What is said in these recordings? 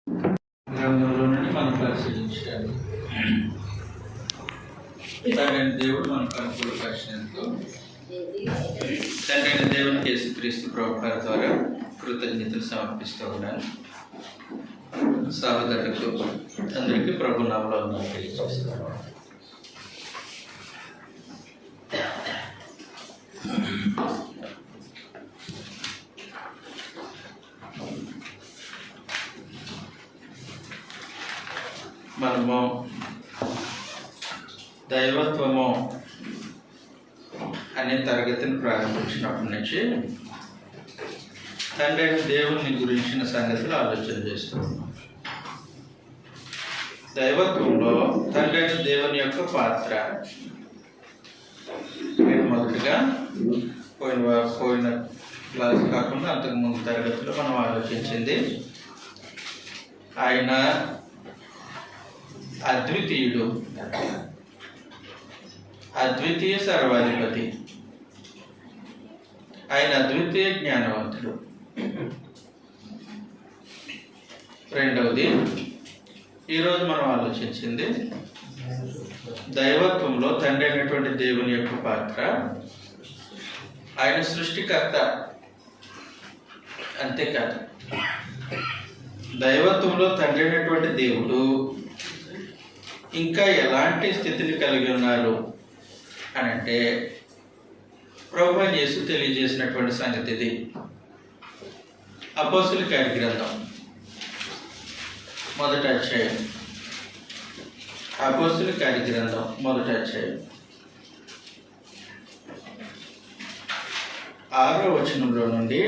గ్రంథంలో నుండి మనం పరిశీలించాలి. తండ్రైన దేవుడు మనకు అనుకూలపరిచినందుకు తండ్రైన దేవునికి యేసుక్రీస్తు ప్రభువారి ద్వారా కృతజ్ఞతలు సమర్పిస్తూ ఉన్నాను. సహోదరులకు అందరికీ ప్రభు నామములో తెలియజేస్తున్నాను. మనము దైవత్వము అనే తరగతిని ప్రారంభించినప్పటి నుంచి తండ్రి దేవుని గురించిన సంగతులు ఆలోచన చేస్తున్నాం. దైవత్వంలో తండ్రి దేవుని యొక్క పాత్ర నేను మొదటిగా పోయిన క్లాస్ కాకుండా అంతకుముందు తరగతిలో మనం ఆలోచించింది ఆయన అద్వితీయుడు, అద్వితీయ సర్వాధిపతి, ఆయన అద్వితీయ జ్ఞానవంతుడు. రెండవది ఈరోజు మనం ఆలోచించింది దైవత్వంలో తండ్రి అయినటువంటి దేవుని యొక్క పాత్ర. ఆయన సృష్టికర్త, అంతేకాదు దైవత్వంలో తండ్రి అయినటువంటి దేవుడు ఇంకా ఎలాంటి స్థితిని కలిగి ఉన్నారు అని అంటే ప్రభువైన యేసు తెలియజేసినటువంటి సంగతి ఇది. అపోస్తలుల కార్యగ్రంథం మొదటి అధ్యాయం, అపోస్తలుల కార్యగ్రంథం మొదటి అధ్యాయం 6వ వచనంలో నుండి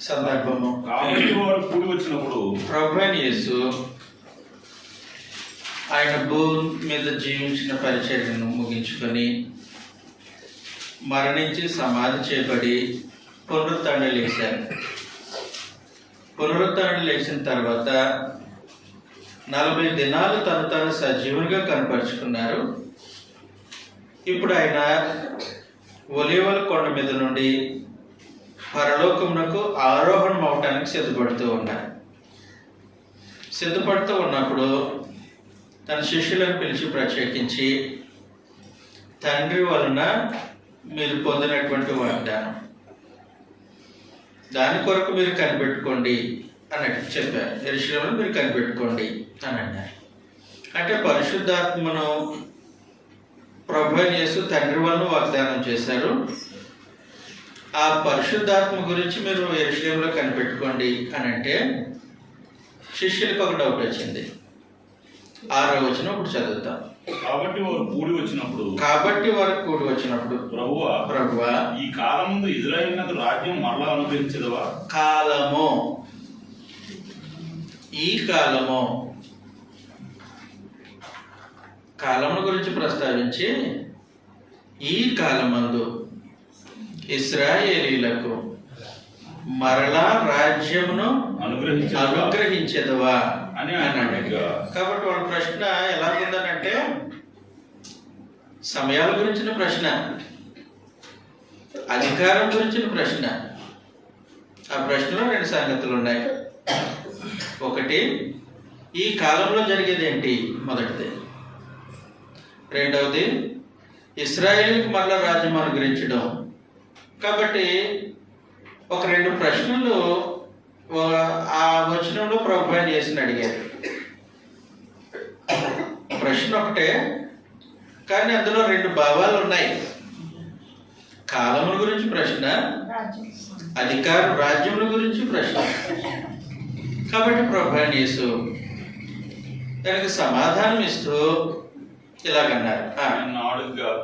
సందర్భము. కాబట్టి వారు కూడి వచ్చినప్పుడు ప్రభువైన యేసు ఆయన భూమి మీద జీవించిన పరిచర్యను ముగించుకొని మరణించి సమాధి చేయబడి పునరుత్థానం లేచారు. పునరుత్థానం లేచిన తర్వాత 40 దినాలు తాను సజీవునిగా కనపరుచుకున్నారు. ఇప్పుడు ఆయన ఒలీవల కొండ మీద నుండి పరలోకమునకు ఆరోహణం అవటానికి సిద్ధపడుతూ ఉన్నారు. సిద్ధపడుతూ ఉన్నప్పుడు తన శిష్యులను పిలిచి ప్రత్యేకించి తండ్రి వలన మీరు పొందినటువంటి వాగ్దానం, దాని కొరకు మీరు కనిపెట్టుకోండి అన్నట్టు చెప్పారు. యెరూషలేములో మీరు కనిపెట్టుకోండి అని అన్నారు. అంటే పరిశుద్ధాత్మను ప్రభువైన యేసు తండ్రి వలన వాగ్దానం చేశారు. ఆ పరిశుద్ధాత్మ గురించి మీరు యెరూషలేములో కనిపెట్టుకోండి అని అంటే శిష్యులకు ఒక డౌట్ వచ్చింది. 6వ వచనం ఇప్పుడు చదువుతాం. కాబట్టి వారు కూడి వచ్చినప్పుడు ప్రభువా ఈ కాలముందు ఇశ్రాయేలునకు రాజ్యం మరలా అనుగ్రహించదవా? కాలము, ఈ కాలమును గురించి ప్రస్తావించి ఈ కాలమందు ఇశ్రాయేలీలకు మరలా రాజ్యమును అనుగ్రహించదవా అని అన్నాడు. కాబట్టి వాళ్ళ ప్రశ్న ఎలా ఉందనంటే సమయాల గురించిన ప్రశ్న, అధికారం గురించిన ప్రశ్న. ఆ ప్రశ్నలో 2 సంగతులు ఉన్నాయి. ఒకటి, ఈ కాలంలో జరిగేది ఏంటి మొదటిది. రెండవది, ఇశ్రాయేలుకు మరలా రాజ్యం అనుగ్రహించడం. కాబట్టి ఒక 2 ప్రశ్నలు ఆ వచనంలో ప్రభువైన యేసుని అడిగారు. ప్రశ్న ఒకటే, కానీ అందులో 2 భావాలు ఉన్నాయి. కాలముల గురించి ప్రశ్న, అధికారం రాజ్యముల గురించి ప్రశ్న. కాబట్టి ప్రభువైన యేసు దానికి సమాధానం ఇస్తూ ఇలాగన్నారు.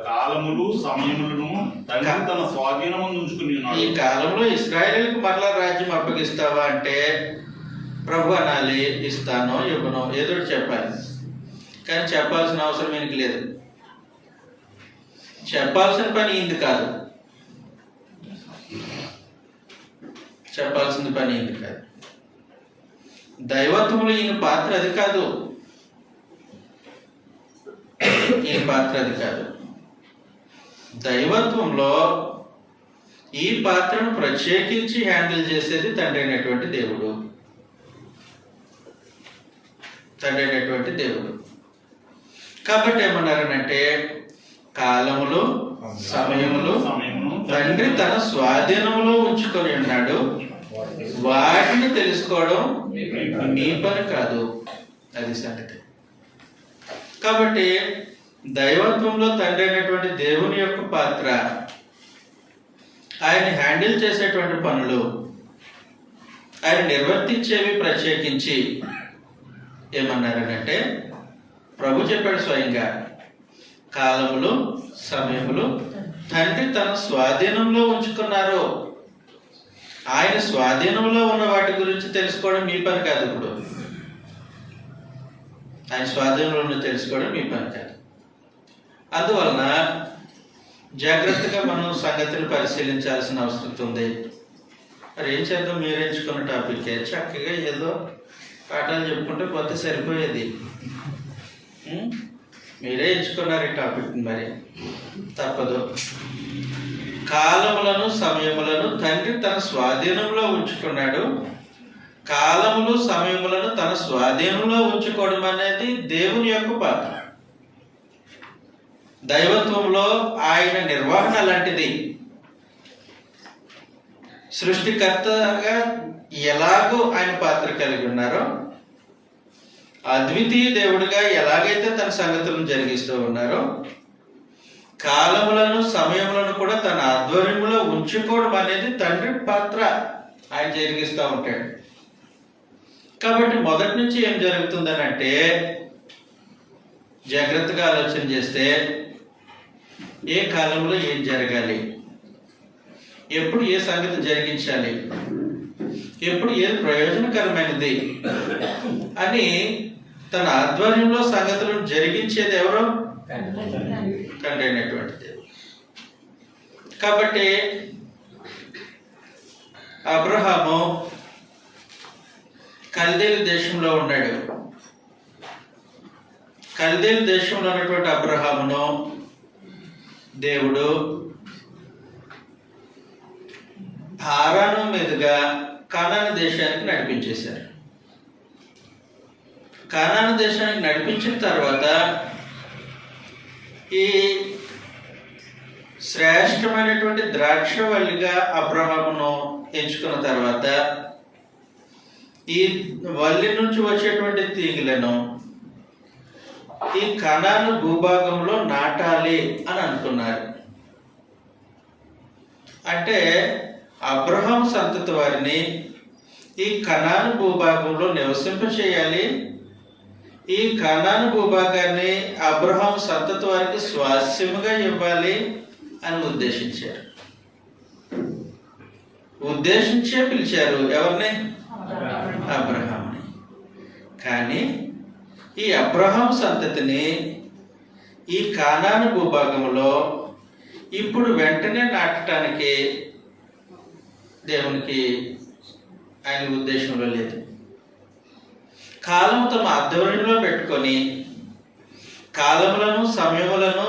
కాలములు సమయములను తన స్వాధీనమును ఉంచుకుని ఈ కాలంలో ఇశ్రాయేలుకు మరలా రాజ్యం అప్పగిస్తావా అంటే ప్రభు అనాలి, ఇస్తానో ఇవ్వనో ఏదో చెప్పాలి. కానీ చెప్పాల్సిన అవసరం ఈయనకి లేదు. చెప్పాల్సిన పని ఈయనది కాదు, చెప్పాల్సిన పని ఈయనది కాదు. దైవత్వంలో ఈయన పాత్ర అది కాదు, ఈయన పాత్ర అది కాదు. దైవత్వంలో ఈ పాత్రను ప్రత్యేకించి హ్యాండిల్ చేసేది తండ్రి అయినటువంటి దేవుడు. తండ్రి అయినటువంటి దేవుడు. కాబట్టి ఏమన్నారనంటే కాలములు సమయములు తండ్రి తన స్వాధీనంలో ఉంచుకొని ఉన్నాడు, వాటిని తెలుసుకోవడం మీ పని కాదు. అది సంగతి. కాబట్టి దైవత్వంలో తండ్రి అయినటువంటి దేవుని యొక్క పాత్ర, ఆయన హ్యాండిల్ చేసేటువంటి పనులు, ఆయన నిర్వర్తించేవి ప్రత్యేకించి ఏమన్నారనంటే ప్రభు చెప్పాడు స్వయంగా, కాలములు సమయములు తండ్రి తన స్వాధీనంలో ఉంచుకున్నారు. ఆయన స్వాధీనంలో ఉన్న వాటి గురించి తెలుసుకోవడం మీ పని కాదు. ఇప్పుడు ఆయన స్వాధీనంలో తెలుసుకోవడం మీ పని కాదు. అందువలన జాగ్రత్తగా మనం సంగతిని పరిశీలించాల్సిన అవసరం ఉంది. మరి ఏం చేద్దాం, మీరు ఎంచుకున్న టాపిక్ చక్కగా ఏదో పాఠాలు చెప్పుకుంటే పోతే సరిపోయేది. మీరే ఎంచుకున్నారు ఈ టాపిక్, మరి తప్పదు. కాలములను సమయములను తండ్రి తన స్వాధీనంలో ఉంచుకున్నాడు. కాలములు సమయములను తన స్వాధీనంలో ఉంచుకోవడం అనేది దేవుని యొక్క పాత్ర. దైవత్వంలో ఆయన నిర్వహణ లాంటిది. సృష్టికర్తగా ఎలాగో ఆయన పాత్ర కలిగి ఉన్నారో, అద్వితీయ దేవుడిగా ఎలాగైతే తన సంగతులను జరిగిస్తూ ఉన్నారో, కాలములను సమయములను కూడా తన ఆధ్వర్యంలో ఉంచుకోవడం అనేది తండ్రి పాత్ర. ఆయన జరిగిస్తూ ఉంటాడు. కాబట్టి మొదటి నుంచి ఏం జరుగుతుందనంటే, జాగ్రత్తగా ఆలోచన చేస్తే ఏ కాలంలో ఏం జరగాలి, ఎప్పుడు ఏ సంగతి జరిగించాలి, ఎప్పుడు ఏది ప్రయోజనకరమైనది అని తన ఆధ్వర్యంలో సంగతులను జరిగించేది ఎవరు? తండ్రి అయినటువంటి దేవుడు. కాబట్టి అబ్రహాము కల్దీల దేశంలో ఉన్నాడు. కల్దీల దేశంలో ఉన్నటువంటి అబ్రహామును దేవుడు హారాను మీదుగా కానాను దేశానికి నడిపించేశారు. కానాను దేశానికి నడిపించిన తర్వాత ఈ శ్రేష్టమైనటువంటి ద్రాక్షవల్లిగా అబ్రహామును ఎంచుకున్న తర్వాత ఈ వల్లి నుంచి వచ్చేటువంటి తీగలను ఈ కనాను భూభాగంలో నాటాలి అని అనుకున్నారు. అంటే అబ్రహాం సంతతి వారిని ఈ కనాను భూభాగంలో నివసింప చేయాలి, ఈ కనాను భూభాగాన్ని అబ్రహాం సంతతి వారికి స్వాస్యముగా ఇవ్వాలి అని ఉద్దేశించారు. ఉద్దేశించే పిలిచారు. ఎవరిని? అబ్రహాంని. కానీ ఈ అబ్రహాం సంతతిని ఈ కానాను భూభాగంలో ఇప్పుడు వెంటనే నాటడానికి దేవునికి ఆయన ఉద్దేశంలో లేదు. కాలం తమ ఆధ్వర్యంలో పెట్టుకొని, కాలములను సమయములను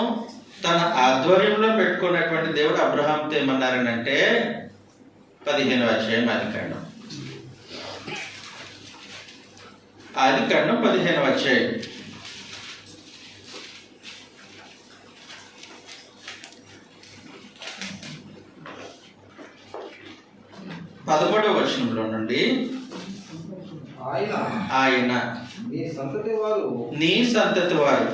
తన ఆధ్వర్యంలో పెట్టుకున్నటువంటి దేవుడు అబ్రహాంతో ఏమన్నారనంటే 15వ అధ్యాయం ఆదికాండం 15వ అధ్యాయం 11వ వచనంలో నుండి ఆయన నీ సంతతి వారు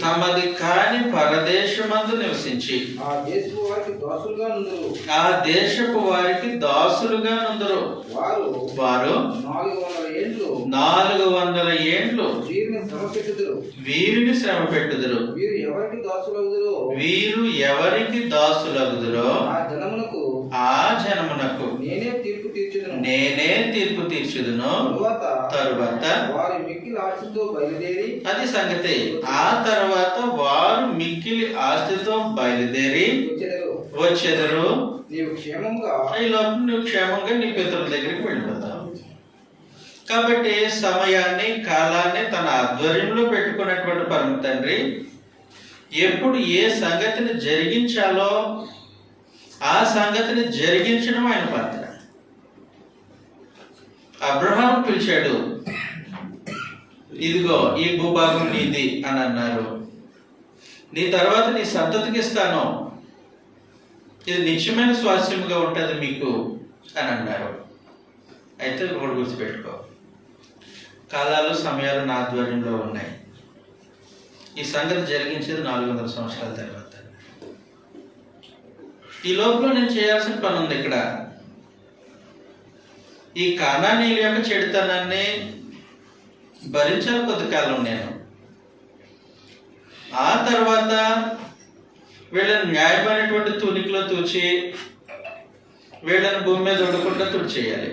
తమది కాని పరదేశమందు నివసించి ఆ దేశపు వారికి దాసులుగా నుందురు. వారు 400 ఏండ్లు వీరిని శ్రమ పెట్టుదురు. వీరు ఎవరికి దాసులగుదురో ఆ జనమునకు నేనే తీర్పు తీర్చుదును. తరువాత అది సంగతి. ఆ తర్వాత వారు మిక్కిలి ఆస్తితో బయలుదేరి వచ్చెదరు. ఈ లోపల నువ్వు క్షేమంగా నీ పితరుల దగ్గరికి వెళ్ళిపోతావు. కాబట్టి సమయాన్ని, కాలాన్ని తన ఆధ్వర్యంలో పెట్టుకున్నటువంటి పరమ తండ్రి ఎప్పుడు ఏ సంగతిని జరిగించాలో ఆ సంగతిని జరిగించడం ఆయన పాత్ర. అబ్రహాం పిలిచాడు, ఇదిగో ఈ భూభాగం నీది అని అన్నారు. నీ తర్వాత నీ సంతతికి ఇస్తాను, ఇది నిత్యమైన స్వాస్థ్యముగా ఉంటుంది మీకు అని అన్నారు. అయితే ఒకటి గుర్తుపెట్టుకో, కాలాలు సమయాలు నా ఆధ్వర్యంలో ఉన్నాయి. ఈ సంగతి జరిగించేది 400 సంవత్సరాల తర్వాత. ఈ లోపల నేను చేయాల్సిన పని ఉంది. ఇక్కడ ఈ కానానీయుల యొక్క చెడుతనాన్ని భరించాలి కొంతకాలం నేను. ఆ తర్వాత వీళ్ళని న్యాయమైనటువంటి తూనికలో తూచి వీళ్ళని భూమి మీద ఉండకుండా తుడిచేయాలి.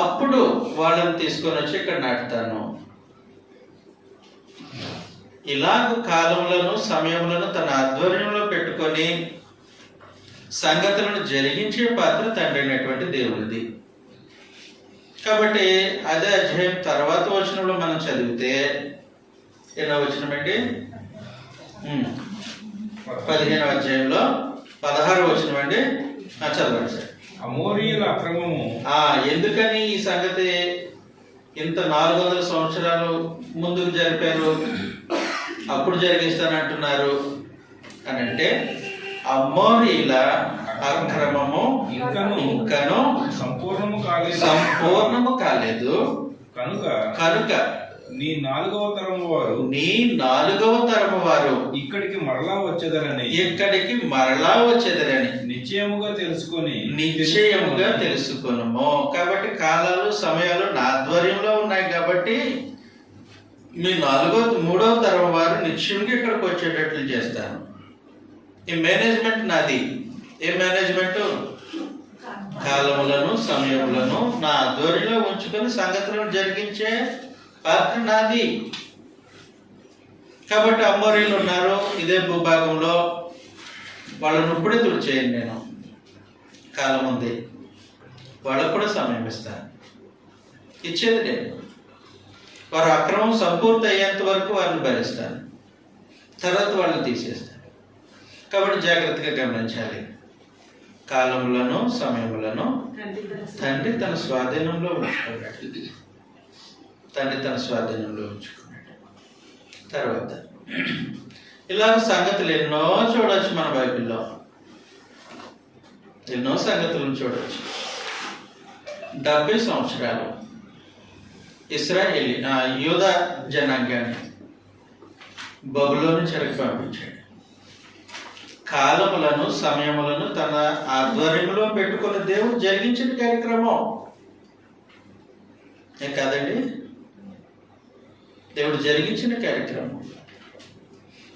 అప్పుడు వాళ్ళని తీసుకొని వచ్చి ఇక్కడ నాటుతాను. ఇలాగ కాలములను సమయములను తన ఆధ్వర్యంలో పెట్టుకొని సంగతులను జరిగించే పాత్ర తండ్రి అయినటువంటి దేవునిది. కాబట్టి అదే అధ్యాయం తర్వాత వచనంలో మనం చదివితే ఎన్నో వచనం అండి? 15వ అధ్యాయంలో 16వ వచనం అండి. చదవండి సార్. అమోరీయుల అక్రమము. ఎందుకని ఈ సంగతి ఇంత 400 సంవత్సరాలు ముందుకు జరిపారు, అప్పుడు జరిగిస్తానంటున్నారు అని అంటే, అమోరీయుల అక్రమము ఇంకను సంపూర్ణము కాలేదు. కనుక నీ 4వ తరము వారు ఇక్కడికి మరలా వచ్చేదరని నిశ్చయముగా తెలుసుకొనుము. కాబట్టి కాలాలు సమయాలు నా ఆధ్వర్యంలో ఉన్నాయి. కాబట్టి మీ 3వ తరం వారు నిశ్చయంగా ఇక్కడికి వచ్చేటట్లు చేస్తాను. ఈ మేనేజ్మెంట్ నాది. ఏ మేనేజ్మెంట్? కాలములను సమయములను నా ఆధ్వర్యంలో ఉంచుకొని సంగతులను జరిగించే పాత్ర నాది. కాబట్టి అమోరీలు ఉన్నారు ఇదే భూభాగంలో, వాళ్ళను ఇప్పుడే తుడిచేయండి. నేను కాలం ఉంది, వాళ్ళకు కూడా సమయం ఇస్తాను. ఇచ్చేది నేను. వారి అక్రమం సంపూర్తి అయ్యేంత వరకు వారిని భరిస్తాను, తర్వాత వాళ్ళని తీసేస్తాను. కాబట్టి జాగ్రత్తగా గమనించాలి. కాలములను సమయములను తండ్రి తన స్వాధీనంలో ఉంచుకున్నాడు. తర్వాత ఇలాగ సంగతులు ఎన్నో చూడవచ్చు. మన బైబిల్లో ఎన్నో సంగతులను చూడవచ్చు. 70 సంవత్సరాలు ఇశ్రాయేలీ యూదా జనాంగాన్ని బబులోను చెరకు పంపించాడు. కాలములను సమయములను తన ఆధ్వర్యంలో పెట్టుకున్న దేవుడు జరిగించిన కార్యక్రమం కాదండి. దేవుడు జరిగించిన కార్యక్రమం.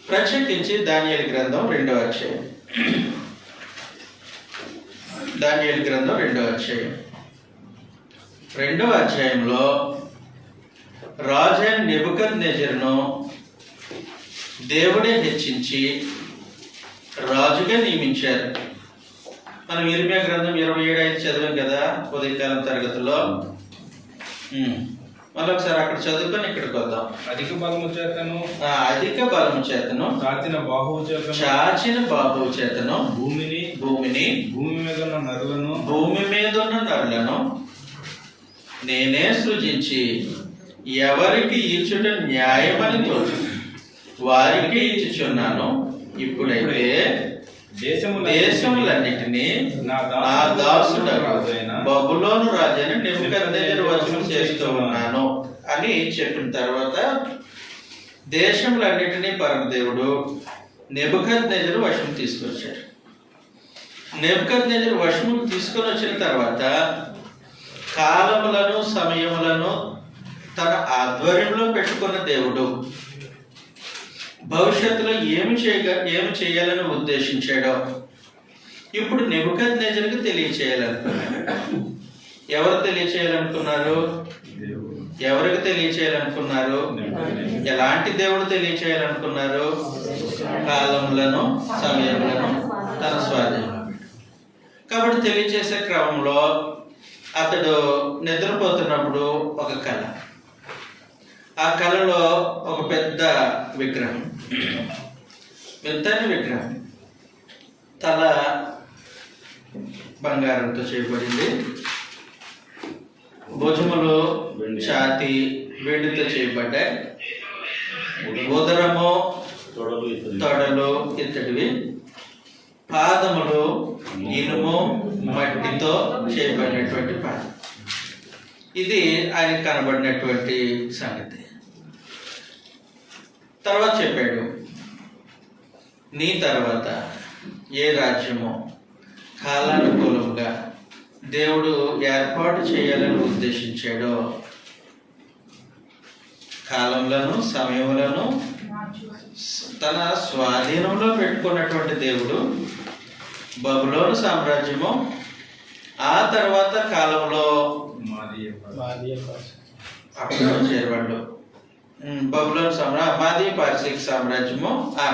ప్రత్యేకించి దానియేలు గ్రంథం 2వ అధ్యాయం. దానియేలు గ్రంథం 2వ అధ్యాయం. 2వ అధ్యాయంలో రాజైన నెబుకద్నెజరును దేవుడే హెచ్చించి రాజుగా నియమించారు. మనం ఇర్మియా గ్రంథం 27:5 చదివాం కదా ఉదయకాలం తరగతిలో. మళ్ళీ ఒకసారి అక్కడ చదువుకొని ఇక్కడికి వద్దాం. అధిక బలము చేతను చాచిన బాహువు చేతను భూమి మీద ఉన్న నరులను నేనే సృజించి ఎవరికి ఇచ్చుట న్యాయమని తోచు వారికి ఇచ్చుచున్నాను. ఇప్పుడైతే దేశములన్నిటినీ నా దాసుడైన బబులోను రాజైన నెబుకద్నెజరు వశం చేస్తూ ఉన్నాను అని చెప్పిన తర్వాత దేశములన్నిటినీ పరమదేవుడు నెబుకద్నెజరు వశం తీసుకొచ్చాడు. నెబుకద్నెజరు వశము తీసుకొని వచ్చిన తర్వాత కాలములను సమయములను తన ఆధ్వర్యంలో పెట్టుకున్న దేవుడు భవిష్యత్తులో ఏమి చేయాలని ఉద్దేశించాడో ఇప్పుడు నెబుకద్నెజరుకు తెలియచేయాలనుకున్నాడు. ఎవరు తెలియచేయాలనుకున్నారు? ఎవరికి తెలియచేయాలనుకున్నారు? ఎలాంటి దేవుడు తెలియచేయాలనుకున్నారు? కాలములను సమయములను తన స్వాధీనం. కాబట్టి తెలియచేసే క్రమంలో అతడు నిద్రపోతున్నప్పుడు ఒక కళ. ఆ కళలో ఒక పెద్ద విగ్రహం, పెద్దని విగ్రహం, తల బంగారంతో చేయబడింది, భుజములు ఛాతి వెండితో చేయబడ్డాయి. ఉదరము, తొడలు ఇత్తడివి, పాదములు ఇనుము మట్టితో చేయబడినటువంటి పాదం. ఇది ఆయనకు కనబడినటువంటి సంగతి. తర్వాత చెప్పాడు, నీ తర్వాత ఏ రాజ్యము కాలానుకూలంగా దేవుడు ఏర్పాటు చేయాలని ఉద్దేశించాడో, కాలంలోను సమయములను తన స్వాధీనంలో పెట్టుకున్నటువంటి దేవుడు బబులోను సామ్రాజ్యము, ఆ తర్వాత కాలంలో అప్పుడు వచ్చారు వాళ్ళు బబులోను మాదీ పార్సిక్ సామ్రాజ్యము, ఆ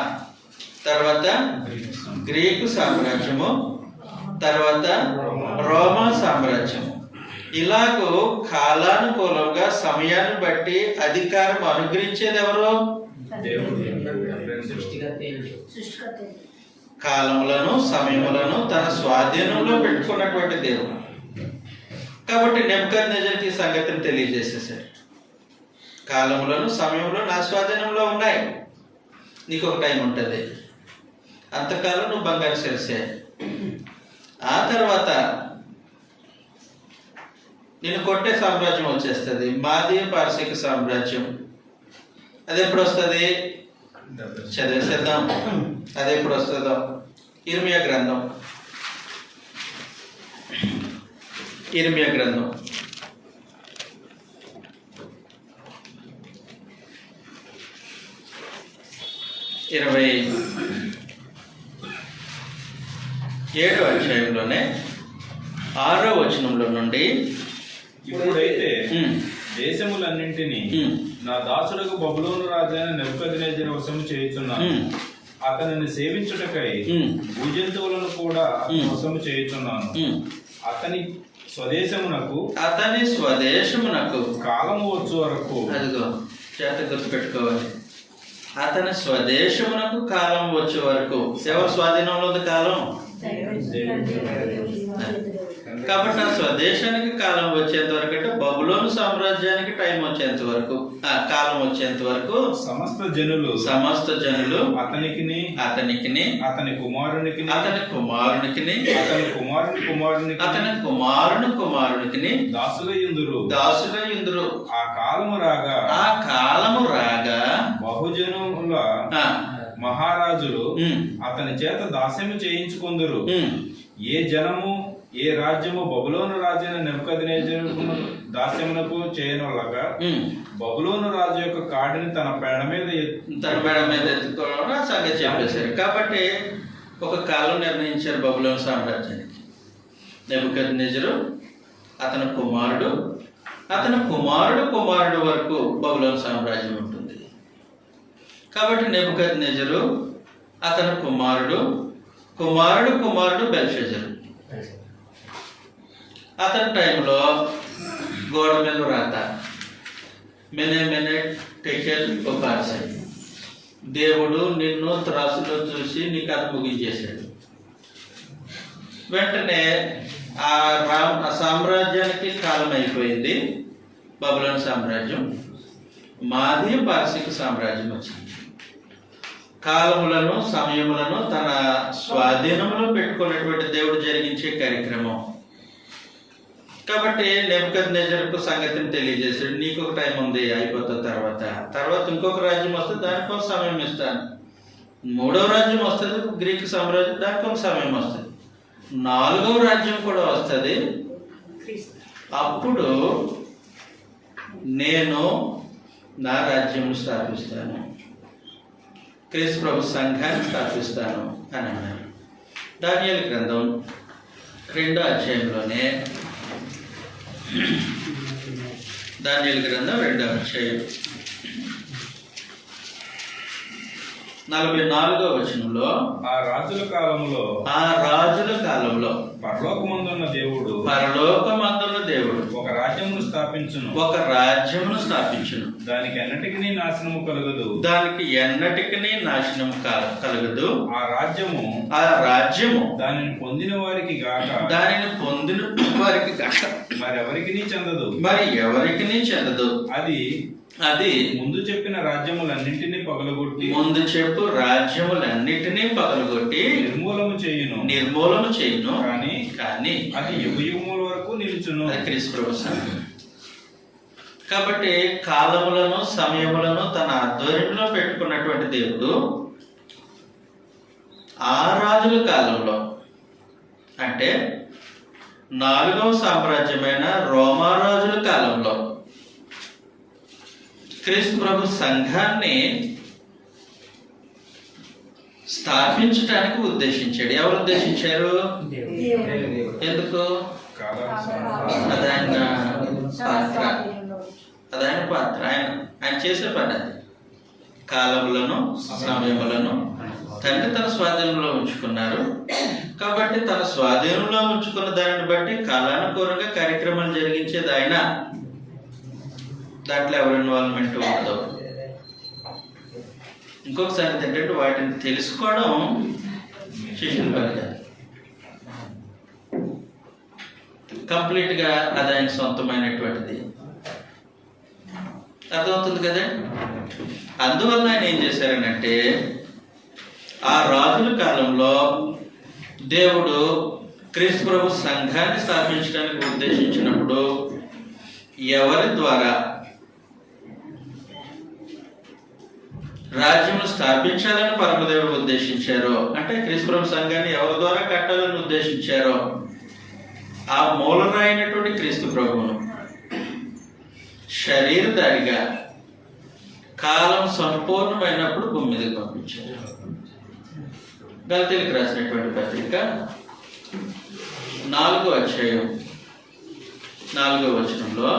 తర్వాత గ్రీకు సామ్రాజ్యము, తర్వాత రోమా సామ్రాజ్యము. ఇలాగూ కాలానుకూలంగా సమయాన్ని బట్టి అధికారం అనుగ్రహించేది ఎవరు? కాలములను సమయములను తన స్వాధీనంలో పెట్టుకున్నటువంటి దేవుడు. కాబట్టి నెబుకద్నెజరుకి ఈ సంగతిని తెలియజేసేసాడు. కాలములను సమయంలో నా స్వాధీనంలో ఉన్నాయి, నీకు ఒక టైం ఉంటుంది, అంతకాలం నువ్వు బంగారు సెల్సే. ఆ తర్వాత నేను కొట్టే సామ్రాజ్యం వచ్చేస్తుంది, మాదీ పార్సిక సామ్రాజ్యం. అది ఎప్పుడు వస్తుంది? చదివేసేద్దాం. అది ఎప్పుడు వస్తుందో ఇర్మియా గ్రంథం 27వ అధ్యాయంలోనే 6వ వచనంలో నుండి, ఇప్పుడైతే దేశములన్నింటినీ నా దాసులకు బబులోను రాజైన నెబుకద్నెజరు వశము చేయుచున్నాను. అతనిని సేవించుటకై భూజంతువులను కూడా అతని వశము చేయుచున్నాను. అతని స్వదేశమునకు కాలము వచ్చు వరకు, అదిగో చేత గుర్తుపెట్టుకోవాలి, అతని స్వదేశమునకు కాలం వచ్చే వరకు. ఎవరి స్వాధీనంలో ఉంది కాలం? కాబట్టి ఆ స్వదేశానికి కాలం వచ్చేంత వరకు, అంటే బబులోను సామ్రాజ్యానికి టైం వచ్చేంత వరకు, కాలం వచ్చేంత వరకు సమస్త జనులు అతనికిని అతని కుమారునికి దాసులయుందురు. ఆ కాలము రాగా బహుజనుల మహారాజులు అతని చేత దాస్యము చేయించుకొందురు. ఏ జనము ఏ రాజ్యము బబులోను రాజైన నెబుకద్నెజరును దాస్యమునకు చేయనొల్లగా బబులోను రాజు యొక్క కాడిని తన పేడ మీద ఎత్తుకోవడం సంగతి చెప్పేశారు. కాబట్టి ఒక కాలం నిర్ణయించారు బబులోను సామ్రాజ్యానికి. నెబుకద్నెజరు, అతని కుమారుడు వరకు బబులోను సామ్రాజ్యం ఉంటుంది. కాబట్టి నెబుకద్నెజరు, అతని కుమారుడు బెల్షజరు. అతని టైంలో గోడ మీద రాత మెనే టెకెల్ ఉపాసై, దేవుడు నిన్ను త్రాసులో చూసి నీ కథ ముగించేశాడు. వెంటనే ఆ సామ్రాజ్యానికి కాలం అయిపోయింది. బబులోను సామ్రాజ్యం, మాదీ పార్సిక సామ్రాజ్యం వచ్చింది. కాలములను సమయములను తన స్వాధీనంలో పెట్టుకున్నటువంటి దేవుడు జరిగించే కార్యక్రమం. కాబట్టి నెబుకద్నెజరుకు సంగతిని తెలియజేశాడు, నీకు ఒక టైం ఉంది, అయిపోతుంది. తర్వాత ఇంకొక రాజ్యం వస్తుంది, దానికోసం సమయం ఇస్తాను. 3వ రాజ్యం వస్తుంది, గ్రీకు సామ్రాజ్యం, దానికోసం సమయం వస్తుంది. 4వ రాజ్యం కూడా వస్తుంది. అప్పుడు నేను నా రాజ్యం స్థాపిస్తాను, క్రీస్తు ప్రభు సంఘాన్ని స్థాపిస్తాను అని అన్నారు. దానియేలు గ్రంథం 2వ అధ్యాయంలోనే, దానియేలు గ్రంథం 2వ అధ్యాయం 44వ వచనంలో, ఆ రాజుల కాలంలో పరలోకమందున్న దేవుడు ఒక రాజ్యమును స్థాపించును. ఒక రాజ్యమును స్థాపించును. దానికి ఎన్నటికి నాశనము కలగదు. దానికి ఎన్నటికి నాశనం కలగదు. ఆ రాజ్యము దానిని పొందిన వారికి గాక మరి ఎవరికి చెందదు. అది ముందు చెప్పిన రాజ్యములన్నింటినీ పగలగొట్టి నిర్మూలము చేయును. కానీ అది యుగముల వరకు నిలుచును. క్రీస్తు ప్రభు సంఘం. కాబట్టి కాలములను సమయములను తన ఆధ్వర్యంలో పెట్టుకున్నటువంటి దేవుడు ఆ రాజుల కాలంలో, అంటే 4వ సామ్రాజ్యమైన రోమారాజుల కాలంలో క్రీస్తు ప్రభు సంఘాన్ని స్థాపించడానికి ఉద్దేశించాడు. ఎవరు ఉద్దేశించారు? ఎందుకు? అదాయన పాత్ర. ఆయన చేసే పని అది. కాలములను సమయములను తండ్రి తన స్వాధీనంలో ఉంచుకున్నారు. కాబట్టి తన స్వాధీనంలో ఉంచుకున్న దానిని బట్టి కాలానుకూలంగా కార్యక్రమాలు జరిగించేది ఆయన. దాంట్లో ఎవరి ఇన్వాల్వ్మెంట్ ఉండదు. ఇంకొక సంగతి ఏంటంటే వాటిని తెలుసుకోవడం శిష్యుల పని కాదు. కంప్లీట్గా అది ఆయన సొంతమైనటువంటిది. అర్థమవుతుంది కదా? అందువల్ల ఆయన ఏం చేశారనంటే, ఆ రాజుల కాలంలో దేవుడు క్రీస్తు ప్రభు సంఘాన్ని స్థాపించడానికి ఉద్దేశించినప్పుడు ఎవరి ద్వారా రాజ్యము స్థాపించాలని పరమదేవుడు ఉద్దేశించారో, అంటే క్రీస్తు ప్రభు సంఘాన్ని ఎవరి ద్వారా కట్టాలని ఉద్దేశించారో ఆ మూలరాయినటువంటి క్రీస్తు ప్రభువును శరీరధారిగా కాలం సంపూర్ణమైనప్పుడు భూమి మీదకి పంపించారు. గలతీయులకు రాసినటువంటి పత్రిక 4వ అధ్యాయం 4వ వచనంలో,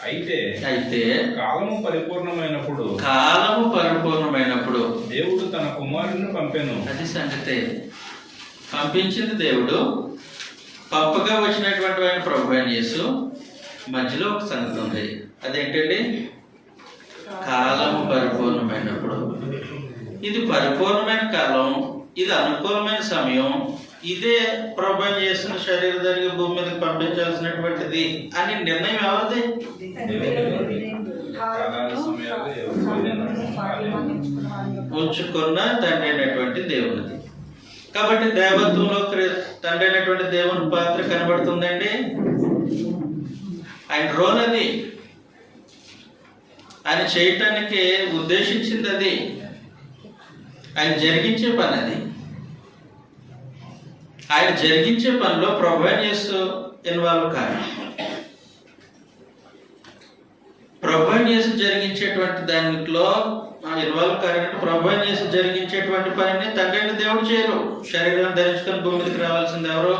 అయితే కాలము పరిపూర్ణమైనప్పుడు దేవుడు తన కుమారుని పంపెను. అది సంగతే. పంపించింది దేవుడు. పంపగా వచ్చినటువంటి ఆయన ప్రభు అయిన యేసు. మధ్యలో ఒక సంగతి ఉంది. అదేంటండి? కాలము పరిపూర్ణమైనప్పుడు. ఇది పరిపూర్ణమైన కాలం, ఇది అనుకూలమైన సమయం, ఇదే ప్రభు అయిన యేసును శరీరధారిగా భూమి మీదకి పంపించాల్సినటువంటిది అని నిర్ణయం ఎవరిది? ఉంచుకున్న తండ్రి అయినటువంటి దేవునిది. కాబట్టి దేవత్వంలో తండ్రి అయినటువంటి దేవుని పాత్ర కనబడుతుందండి. ఆయన రోల్ అది. ఆయన చేయటానికి ఉద్దేశించింది అది. ఆయన జరిగించే పని అది. ఆయన జరిగించే పనిలో ప్రభు యేసు ఇన్వాల్వ్ కాదు. ప్రభు యేసు జరిగించేటువంటి దానిలో ఇన్వాల్వ్ కాదంటే ప్రభు యేసు జరిగించేటువంటి పనిని తండ్రి అయిన దేవుడు చేయరు. శరీరం ధరించుకొని భూమి మీదకి రావాల్సింది ఎవరు?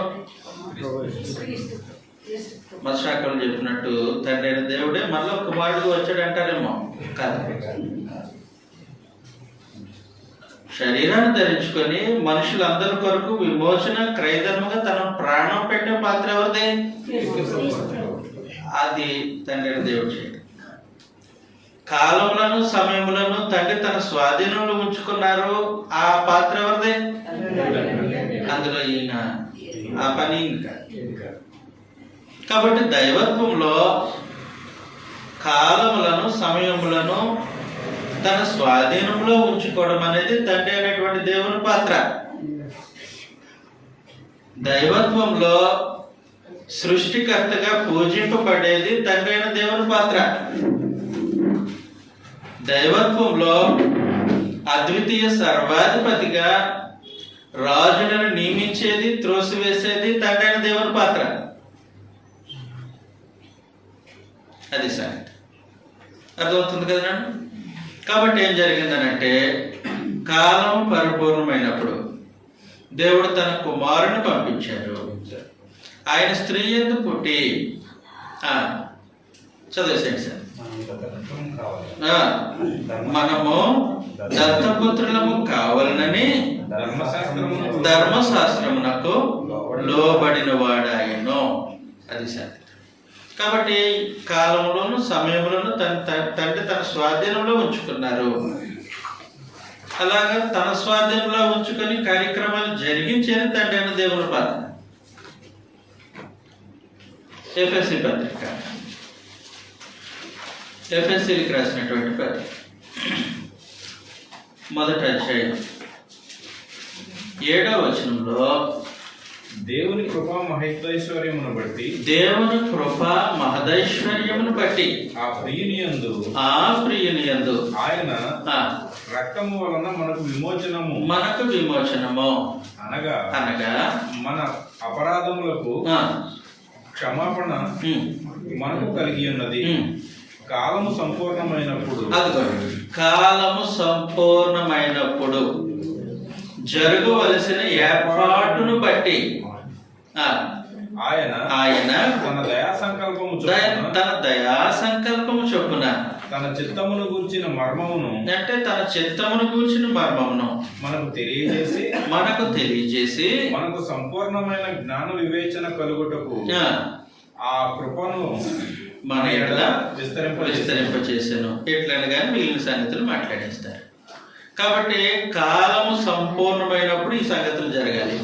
మత్స్యాకలు చెప్పినట్టు తండ్రి అయిన దేవుడే మళ్ళీ కుమారుడు వచ్చాడు అంటారేమో. కాదు. శరీరాన్ని ధరించుకొని మనుషులందరి కొరకు విమోచన క్రయధర్మగా తన ప్రాణం పెట్టే పాత్ర ఎవరిది? అది తండ్రి అయిన దేవుడు చేయడు. కాలములను సమయములను తండ్రి తన స్వాధీనంలో ఉంచుకున్నారు. ఆ పాత్ర ఎవరిది? అందులో ఈయన ఆ పని ఇంకా. కాబట్టి దైవత్వంలో కాలములను సమయములను తన స్వాధీనంలో ఉంచుకోవడం అనేది తండ్రి అయినటువంటి దేవుని పాత్ర. దైవత్వంలో సృష్టికర్తగా పూజింపబడేది తండ్రి అయిన దేవుని పాత్ర. దైవత్వంలో అద్వితీయ సర్వాధిపతిగా రాజులను నియమించేది, త్రోసివేసేది తండ్రి అయిన దేవుని పాత్ర. అది సంగతి. అర్థమవుతుంది కదా? కాబట్టి ఏం జరిగిందనంటే, కాలం పరిపూర్ణమైనప్పుడు దేవుడు తన కుమారుని పంపించారు. ఆయన స్త్రీ యందు పుట్టి చదివేసేయండి సార్. మనము దత్తపుత్రులము కావాలనని ధర్మశాస్త్రమునకు లోబడిన వాడాయను. అది సార్. కాబట్టి కాలంలోను సమయంలోను తండ్రి తన స్వాధీనంలో ఉంచుకున్నారు. అలాగా తన స్వాధీనంలో ఉంచుకొని కార్యక్రమాలు జరిగించేది తండ్రి అయిన దేవుని పాత్ర. ఎఫెసీ పత్రిక, ఎఫెసీలకు రాసినటువంటి పత్రిక 1వ అధ్యాయం 7వ వచనంలో దేవుని కృపా మహైశ్వర్యమును బట్టి ఆ ప్రియుని యందు ఆయన రక్తము వలన మనకు విమోచనము అనగా మన అపరాధములకు క్షమాపణ మనకు కలిగి ఉన్నది. కాలము సంపూర్ణమైనప్పుడు జరగవలసిన ఏర్పాటును బట్టి ఆయన తన దయా సంకల్పము చొప్పున తన చిత్తమును గూర్చిన మర్మమును మనకు తెలియజేసి మనకు సంపూర్ణమైన జ్ఞాన వివేచన కలుగుటకు ఆ కృపను మన ఎడల విస్తరింపచేసాను. ఎట్లనగా మిగిలిన సంగతులు మాట్లాడేస్తారు. కాబట్టి కాలము సంపూర్ణమైనప్పుడు ఈ సంగతులు జరగాలి.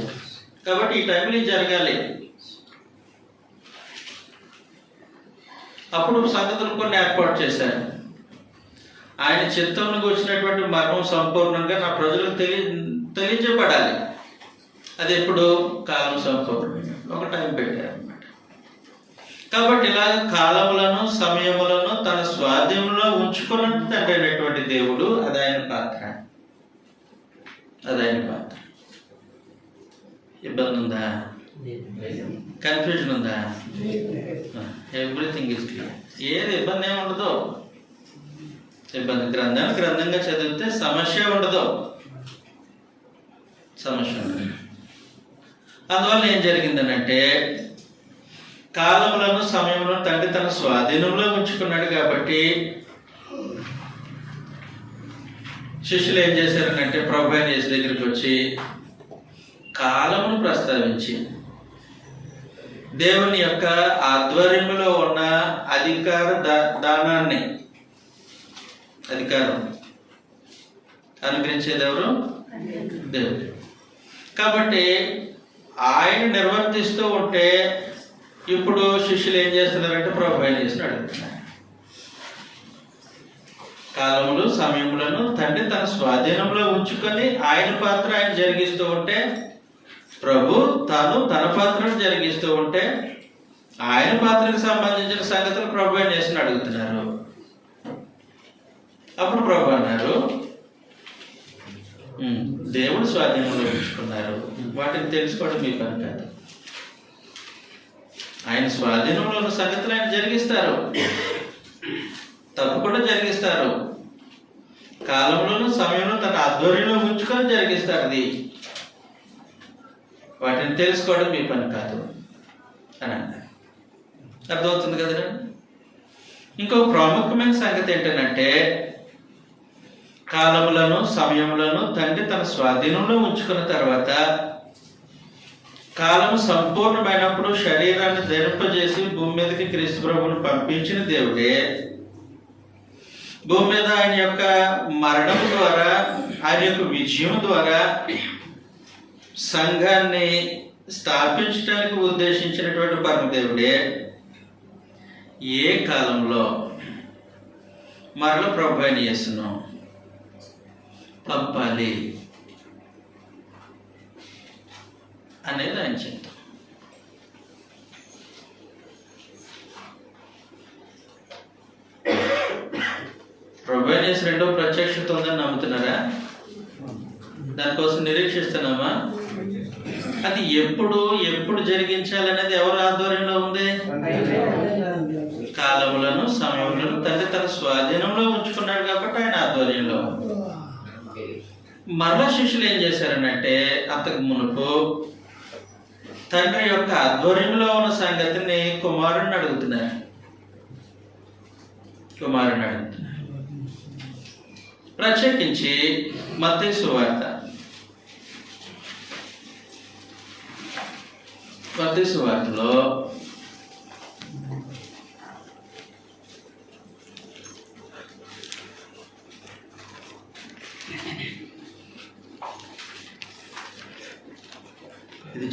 కాబట్టి ఈ టైంలో జరగాలి. అప్పుడు సంగతులు కొన్ని ఏర్పాటు చేశారు. ఆయన చిత్తంలోకి వచ్చినటువంటి మర్మం సంపూర్ణంగా నా ప్రజలకు తెలియజేయబడాలి. అది ఎప్పుడు కాలం సంపూర్ణమైన ఒక టైం పెట్టారు అన్నమాట. కాబట్టి ఇలాగ కాలములను సమయములను తన స్వాధీనంలో ఉంచుకున్నట్టు తండ్రి అయినటువంటి దేవుడు అది ఆయన పాత్ర. ఇబ్బంది ఉందా? కన్ఫ్యూజన్ ఉందా? Everything is clear. ఏది ఇబ్బంది ఏమి ఉండదు. ఇబ్బంది గ్రంథంగా చదివితే సమస్య ఉండదు. అందువల్ల ఏం జరిగిందనంటే కాలములను సమయంలో తండ్రి తన స్వాధీనంలో ఉంచుకున్నాడు. కాబట్టి శిష్యులు ఏం చేశారనంటే ప్రభు అయిన యేసు దగ్గరికి వచ్చి కాలమును ప్రస్తావించి దేవుని యొక్క ఆధ్వర్యంలో ఉన్న అధికారం అనుగ్రహించేది ఎవరు? దేవుడు. కాబట్టి ఆయన నిర్వర్తిస్తూ ఉంటే ఇప్పుడు శిష్యులు ఏం చేస్తున్నారంటే ప్రభు అయిన యేసుని అడుగుతున్నారు. కాలములు సమయములను తండ్రి తన స్వాధీనంలో ఉంచుకొని ఆయన పాత్ర ఆయన జరిగిస్తూ ఉంటే, ప్రభు తాను తన పాత్రను జరిగిస్తూ ఉంటే ఆయన పాత్రకు సంబంధించిన సంగతులు ప్రభు అయిన యేసుని అడుగుతున్నారు. అప్పుడు ప్రభు అన్నారు, దేవుడు స్వాధీనంలో ఉంచుకున్నారు, వాటిని తెలుసుకోవడం మీ పని కాదు. ఆయన స్వాధీనంలో ఉన్న సంగతులు ఆయన జరిగిస్తారు, తప్పకుండా జరిగిస్తారు. కాలంలోనూ సమయంలో తన ఆధ్వర్యంలో ఉంచుకొని జరిగిస్తారు. అది వాటిని తెలుసుకోవడం మీ పని కాదు అని అన్నారు. అర్థమవుతుంది కదండి. ఇంకో ప్రాముఖ్యమైన సంగతి ఏంటంటే కాలములను సమయములను తండ్రి తన స్వాధీనంలో ఉంచుకున్న తర్వాత కాలము సంపూర్ణమైనప్పుడు శరీరాన్ని ధరింపజేసి భూమి మీదకి క్రీస్తు ప్రభువును పంపించిన దేవుడే భూమి మీద ఆయన యొక్క మరణం ద్వారా, ఆయన యొక్క విజయం ద్వారా సంఘాన్ని స్థాపించడానికి ఉద్దేశించినటువంటి పరమదేవుడే ఏ కాలంలో మరల ప్రభు అయిన యేసును పంపాలి అనేది ఆయన చెప్తాం. ప్రభు అయిన యేసు రెండో ప్రత్యక్షత ఉందని నమ్ముతున్నారా? దానికోసం నిరీక్షిస్తున్నామా? అది ఎప్పుడు జరిగించాలనేది ఎవరి ఆధ్వర్యంలో ఉంది? కాలములను సమయములను తండ్రి తన స్వాధీనంలో ఉంచుకున్నాడు కాబట్టి ఆయన ఆధ్వర్యంలో. మరలా శిష్యులు ఏం చేశారనంటే అంతకు మునుపు తండ్రి యొక్క ఆధ్వర్యంలో ఉన్న సంగతిని కుమారుడిని అడుగుతున్నారు. ప్రత్యేకించి మత్తయి సువార్తలో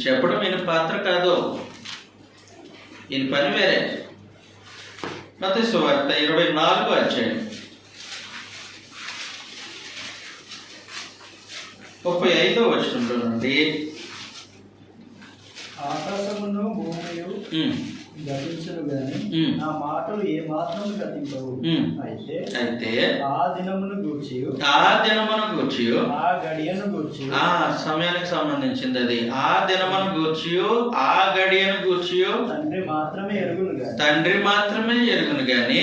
చెప్పడం ఈయన పాత్ర కాదు, ఈయన పని వేరే. మత్తయి సువార్త 24వ అధ్యాయం 35వ వచనంలో నుండి ఆకాశమును భూమియు గతించును గాని నా మాటలు ఏ మాత్రం గతింపవు. అయితే ఆ దినమును గూర్చి ఆ గడియను గూర్చి ఆ సమయానికి సంబంధించింది అది. ఆ దినమును గూర్చి ఆ గడియను గూర్చి తండ్రి మాత్రమే ఎరుగును గాని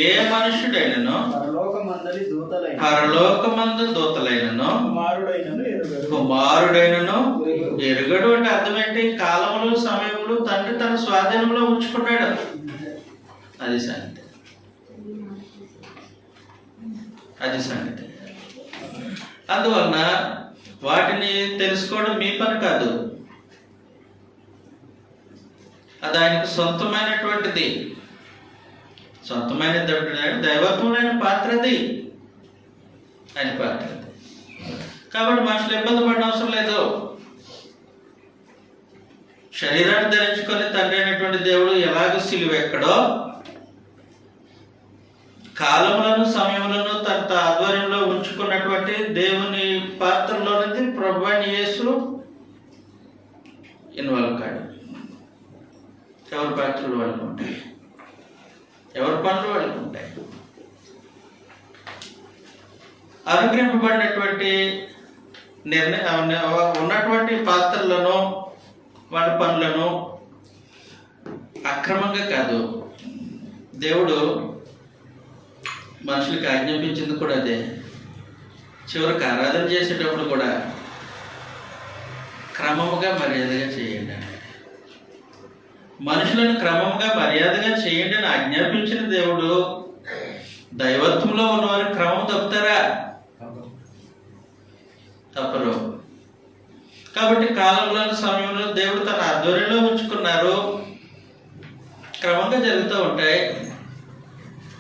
ఏ మనుషుడైనను పరలోకమందు దూతలైనను కుమారుడైనను ఎరుగడు. అంటే అర్థం ఏంటి? కాలములు సమయములు తండ్రి తన స్వాధీనంలో ఉంచుకున్నాడు. అది సంగతి. అందువలన వాటిని తెలుసుకోవడం మీ పని కాదు, అది ఆయనకు సొంతమైనటువంటిది. సొంతమైన దైవత్వమైన పాత్రది, ఆయన పాత్రది. కాబట్టి మనుషులు ఇబ్బంది పడిన అవసరం లేదు. శరీరాన్ని ధరించుకొని తండ్రి అయినటువంటి దేవుడు ఎలాగ సిలువెక్కడో, కాలములను సమయములను తన ఆధ్వర్యంలో ఉంచుకున్నటువంటి దేవుని పాత్రలోనిది ప్రభువైన యేసు ఇన్వాల్వ్ కాడు. ఎవరి పాత్రలు వాళ్ళకు ఉంటాయి, ఎవరి పనులు వాళ్ళకు ఉంటాయి. అనుగ్రహింపబడినటువంటి ఉన్నటువంటి పాత్రలను వాళ్ళ పనులను అక్రమంగా కాదు, దేవుడు మనుషులకు ఆజ్ఞాపించింది కూడా అదే. చివరికి ఆరాధన చేసేటప్పుడు కూడా క్రమముగా మర్యాదగా చేయండి, మనుషులను క్రమంగా మర్యాదగా చేయండి అని ఆజ్ఞాపించిన దేవుడు దైవత్వంలో ఉన్నవారు క్రమం తప్పుతారా? తప్పరు. కాబట్టి కాలంలో సమయంలో దేవుడు తన ఆధ్వర్యంలో ఉంచుకున్నారు, క్రమంగా జరుగుతూ ఉంటాయి.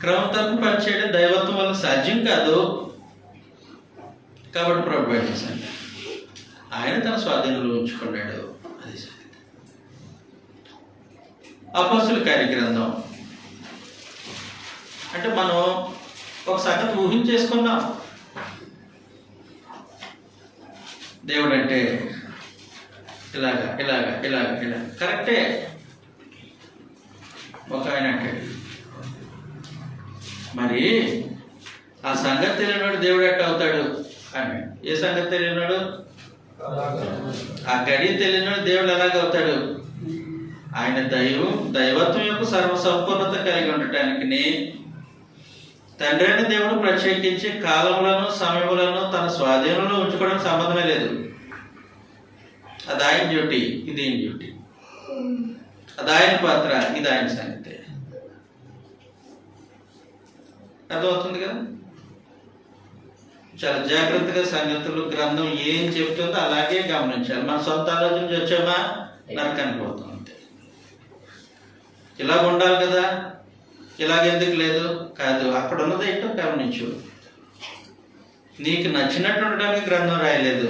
క్రమం తప్పు పనిచేయడం దైవత్వం వల్ల సాధ్యం కాదు. కాబట్టి ప్రభు ఆయన తన స్వాధీనంలో ఉంచుకున్నాడు. అది సంగతి. అపోస్తుల కార్యగ్రంథం అంటే మనం ఒక సంగతి ఊహించేసుకున్నాం. దేవుడు అంటే ఇలాగా ఇలాగా ఇలాగా ఇలా కరెక్టే. ఒక ఆయన అంటాడు, మరి ఆ సంగతి తెలియనాడు దేవుడు ఎట్ట అవుతాడు అని. ఏ సంగతి తెలియనాడు? ఆ గడి తెలియనాడు దేవుడు ఎలాగవుతాడు? ఆయన దైవత్వం యొక్క సర్వసంపూర్ణత కలిగి ఉండటానికి తండ్రి అయిన దేవుడు ప్రత్యేకించి కాలములను సమయములను తన స్వాధీనంలో ఉంచుకోవడానికి సంబంధమే లేదు. అది ఆయన డ్యూటీ, ఇది ఈయన డ్యూటీ. అది ఆయన పాత్ర, ఇది ఆయన సంగతి. అర్థమవుతుంది కదా? చాలా జాగ్రత్తగా సంగతులు గ్రంథం ఏం చెప్తుందో అలాగే గమనించాలి. మన సొంత ఆలోచన వచ్చామా నరకానికి పోతాం అంతే. ఇలాగ ఉండాలి కదా, ఇలాగెందుకు లేదు కాదు, అక్కడ ఉన్నది ఏంటో గమనించు. నీకు నచ్చినట్టు ఉండడానికి గ్రంథం రాయలేదు,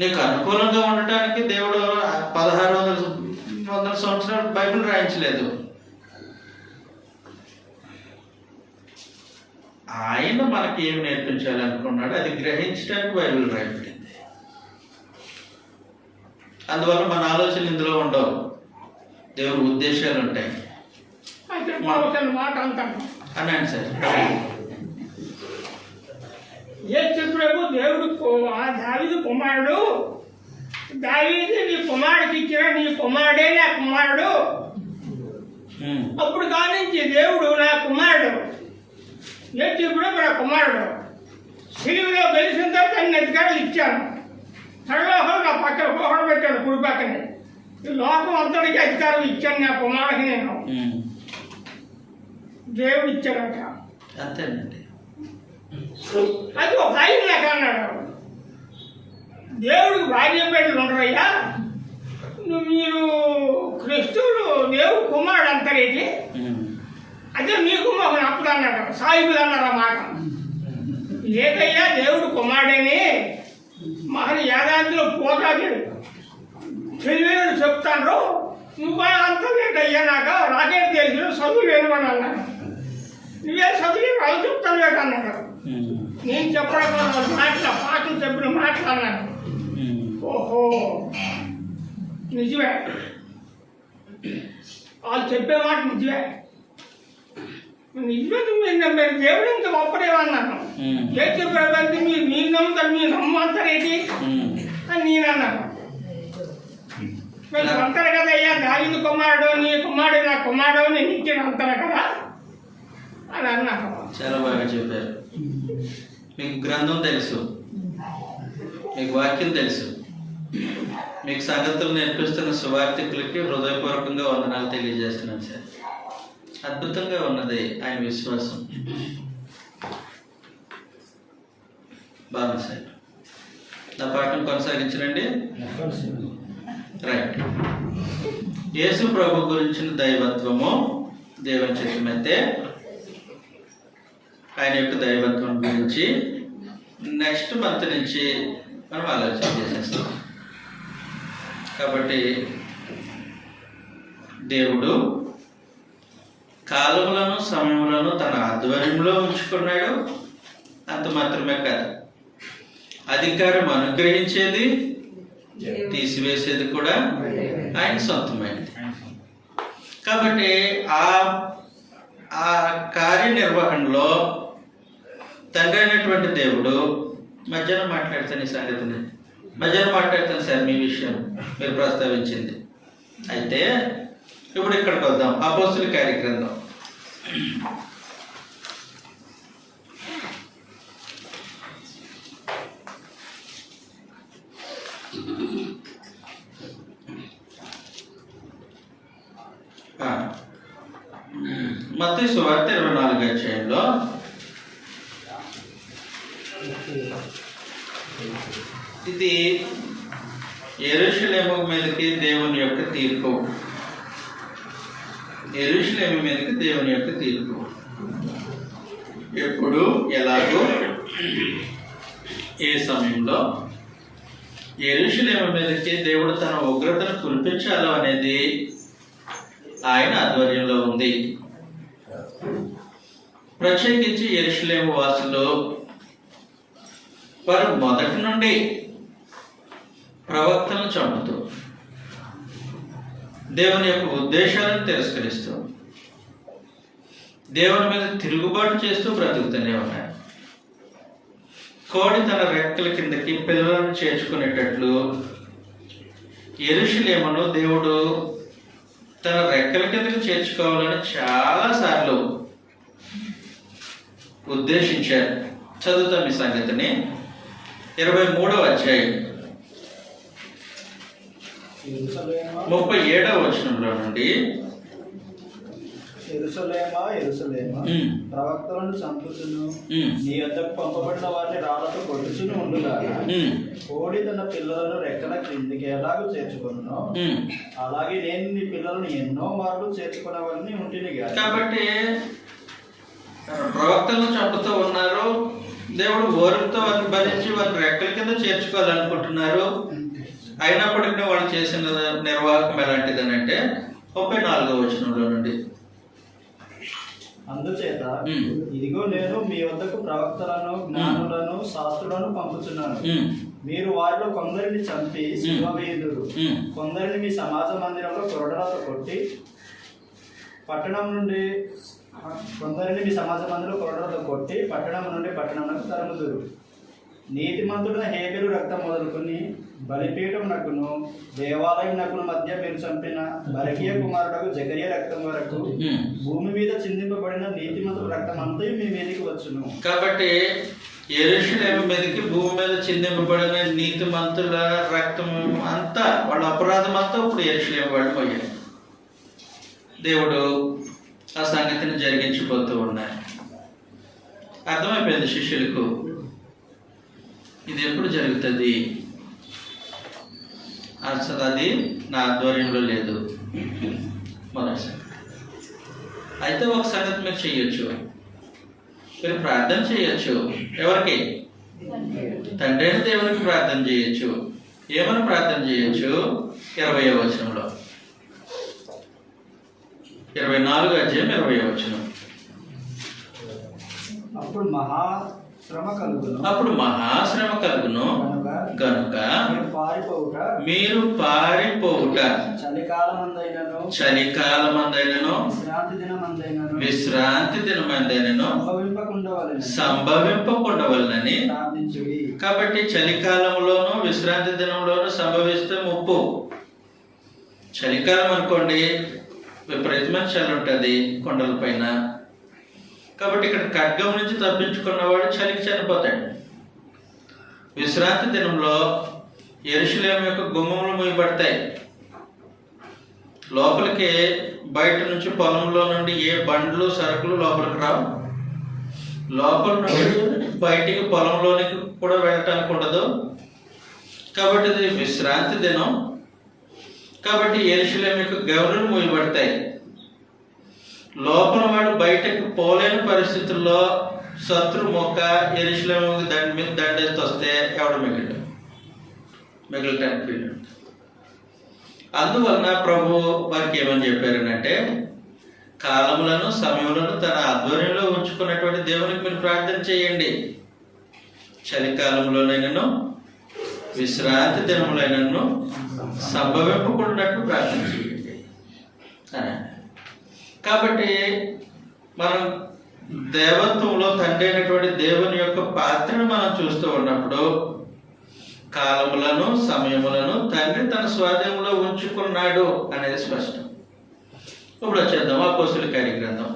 నీకు అనుకూలంగా ఉండటానికి దేవుడు 1600 సంవత్సరాలు బైబిల్ రాయించలేదు. ఆయన మనకి ఏమి నేర్పించాలనుకున్నాడు అది గ్రహించడానికి బైబిల్ రాయబడింది. అందువల్ల మన ఆలోచనలు ఇందులో ఉండవు, దేవుడి ఉద్దేశాలు ఉంటాయి. మాట అంటాను అనండి సార్. యేసు ప్రభు దేవుడు దావీదు కుమారుడు, దావీదు నీ కుమారుడికి ఇచ్చిన నీ కుమారుడే నా కుమారుడు. అప్పుడు కానించి దేవుడు నా కుమారుడు, యేసు ప్రభు నా కుమారుడు. సిలువలో గెలిచిన తర్వాత అన్ని అధికారులు ఇచ్చాను. సర్వలోకం నా పక్కన కోహడ పెట్టాడు కుడి పక్కనే. ఈ లోకం అంతటికి అధికారం ఇచ్చాను నా కుమారుడికి నేను. దేవుడు ఇచ్చాడట అంతేనండి. అది ఒక ఆయన నాకు అన్నాడు, దేవుడికి భార్య బిడ్డలు ఉండరయ్యా, మీరు క్రిస్తువులు దేవుడు కుమారుడు అంటారేంటి? అదే మీకు మాకు అప్పుడు అన్నాడు, సాయిబులు అన్నారు ఆ మాట. లేదయ్యా దేవుడు కుమారుడని మహని యాదాద్రిలో పోతాడు తెలియని చెప్తాను నువ్వు అంత లేదయ్యా నాకు రాకేట్ తెలిసిన చదువు లేను అని అన్నాడు. నువ్వే చదువు వాళ్ళు చెప్తాను లేక అన్నాడు. నేను చెప్పడం పాటలు చెప్పిన మాట్లాడినాను. ఓహో నిజమే, వాళ్ళు చెప్పే మాట నిజమే. నిజమే దేవుడు ఇంత గొప్పదేమన్నాను. ఏ చెప్పారంటే మీరు నమ్ముతారు, మీరు నమ్మంటారేంటి అని నేను అన్నాను. మీరు అంటారు కదా అయ్యా దావీదు కుమారుడు నీ కుమారుడు నా కుమారుడు నేను ఇచ్చాను అంటారు కదా అని అన్నాను. చాలా బాగా చెప్పారు. మీకు గ్రంథం తెలుసు, మీకు వాక్యం తెలుసు, మీకు సంగతులు నేర్పిస్తున్న సువార్థికులకి హృదయపూర్వకంగా వందనాలు తెలియజేస్తున్నాను సార్. అద్భుతంగా ఉన్నది ఆయన విశ్వాసం. బాగుంది సార్. నా పాఠం కొనసాగించరండి. రైట్. యేసు ప్రభు గురించిన దైవత్వము దేవుని చిత్తమైతే ఆయన యొక్క దైవత్వం గురించి నెక్స్ట్ మంత్ నుంచి మనం ఆలోచన చేసేస్తాం. కాబట్టి దేవుడు కాలములను సమయములను తన ఆధ్వర్యంలో ఉంచుకున్నాడు. అంత మాత్రమే కాదు, అధికారం అనుగ్రహించేది తీసివేసేది కూడా ఆయన సొంతమైనది. కాబట్టి ఆ కార్యనిర్వహణలో తండ్రి అయినటువంటి దేవుడు మధ్యాహ్నం మాట్లాడుతాను ఈ సంగతిని, మధ్యాహ్నం మాట్లాడతాను సార్ మీ విషయం మీరు ప్రస్తావించింది. అయితే ఇప్పుడు ఇక్కడికి వద్దాం. అపోస్తుల కార్యగ్రంథం 24వ అధ్యాయంలో ఇది యెరూషలేము మీదకి దేవుని యొక్క తీర్పు. యెరూషలేము మీదకి దేవుని యొక్క తీర్పు ఎప్పుడు, ఎలాగో, ఏ సమయంలో యెరూషలేము మీదకి దేవుడు తన ఉగ్రతను కురిపించాలో అనేది ఆయన ఆధ్వర్యంలో ఉంది. ప్రత్యేకించి యెరూషలేము వాసులు వారు మొదటి నుండి ప్రవక్తలను చంపుతూ దేవుని యొక్క ఉద్దేశాలను తిరస్కరిస్తూ దేవుని మీద తిరుగుబాటు చేస్తూ బ్రతుకుతూనే ఉన్నారు. కోడి తన రెక్కల కిందకి పిల్లలను చేర్చుకునేటట్లు యెరూషలేమును దేవుడు తన రెక్కల కిందకి చేర్చుకోవాలని చాలాసార్లు ఉద్దేశించారు. చదువుతాం ఈ సంగతిని. 23వ అధ్యాయం 37వ వచనంలో నుండి, యెరూషలేమా యెరూషలేమా, ప్రవక్తలను చంపుచును నీ వద్దకు పంపబడిన వారిని రాళ్లతో కొట్టుచును ఉండుగాక, కోడి తన పిల్లలను రెక్కల క్రిందికి ఎలాగూ చేర్చుకున్నానో అలాగే నేను నీ పిల్లలను ఎన్నో మార్లు చేర్చుకునేవారిని ఉంటిని. కాబట్టి ప్రవక్తలను చంపుతూ ఉన్నారు. దేవుడు ఓర్పుతో వారిని భరించి వారిని రెక్కల కింద చేర్చుకోవాలనుకుంటున్నారు. అయినప్పటికీ వాళ్ళు చేసిన నిర్వాహకం ఎలాంటిదని అంటే 34వ వచనంలో నుండి, అందుచేత ఇదిగో నేను మీ వద్దకు ప్రవక్తలను, జ్ఞానులను, శాస్త్రులను పంపుచున్నాను. మీరు వారిలో కొందరిని చంపి శిలువ వేయుదురు, కొందరిని మీ సమాజ మందిరంలో కొరడాలతో కొట్టి పట్టణం నుండి పట్టణమునకు తరుముదురు. నీతిమంతుడైన హేబెలు రక్తం మొదలుకొని బలిపీఠం నకును దేవాలయం నకును మధ్య మీరు చంపిన బరకియ కుమారుడు జకరియా రక్తం వరకు భూమి మీద చిందింపబడిన నీతిమంతుల రక్తం అంతా మీ మీదకి వచ్చును. కాబట్టి యెరూషలేము మీదకి భూమి మీద చిందింపబడిన నీతిమంతుల రక్తం అంతా, వాళ్ళ అపరాధం అంతా ఇప్పుడు యెరూషలేము వాళ్ళు పోయారు. దేవుడు ఆ సంగతిని జరిగించిపోతూ ఉన్నారు. అర్థమైపోయింది శిష్యులకు, ఇది ఎప్పుడు జరుగుతుంది, అసలు అది నా ఆధ్వర్యంలో లేదు. మొదటి సంగతి. అయితే ఒక సంగతి మీరు చెయ్యొచ్చు, మీరు ప్రార్థన చేయొచ్చు. ఎవరికి? తండ్రి అయిన దేవునికి ప్రార్థన చేయొచ్చు. ఏమని ప్రార్థన చేయొచ్చు? 20వ వచనంలో, 24వ అధ్యాయం 20వ వచనం. అప్పుడు మహాశ్రమ కలుగును గనుక మీరు పారిపోవుట చలికాలమందైనను విశ్రాంతి దినమందైనను సంభవింపకుండవలనని. కాబట్టి చలికాలంలోనూ విశ్రాంతి దినంలోనూ సంభవిస్తే ముప్పు. చలికాలం అనుకోండి, విపరీతమైన చలి ఉంటుంది కొండల పైన. కాబట్టి ఇక్కడ ఖడ్గం నుంచి తప్పించుకున్నవాడు చలికి చనిపోతాడు. విశ్రాంతి దినంలో యెరూషలేము యొక్క గుమ్మములు మూయబడతాయి. లోపలికి బయట నుంచి పొలంలో నుండి ఏ బండ్లు సరుకులు లోపలికి రావు. లోపల నుండి బయటికి పొలంలోనికి కూడా వెళ్ళటానికి ఉండదు. కాబట్టి ఇది విశ్రాంతి దినం. కాబట్టి యెరూషలేము యొక్క గౌరులు మూయబడతాయి. లోపల వాడు బయటకు పోలేని పరిస్థితుల్లో శత్రు మొక్క యెరూషలేము దండి మీద దండేసి వస్తే ఎవడు మిగలటానికి వీలు. అందువలన ప్రభు వారికి ఏమని చెప్పారనంటే, కాలములను సమయములను తన ఆధ్వర్యంలో ఉంచుకున్నటువంటి దేవునికి మీరు ప్రార్థన చేయండి. చలికాలంలోనైనాను విశ్రాంతి దినములైనను సంభవింపకుండాట్లు ప్రార్థన చేయండి. కాబట్టి మనం దేవత్వంలో తండ్రి అయినటువంటి దేవుని యొక్క పాత్రను మనం చూస్తూ ఉన్నప్పుడు కాలములను సమయములను తండ్రి తన స్వాధీనంలో ఉంచుకున్నాడు అనేది స్పష్టం. ఇప్పుడు వచ్చేద్దాం అపోస్తుల కార్యగ్రంథం.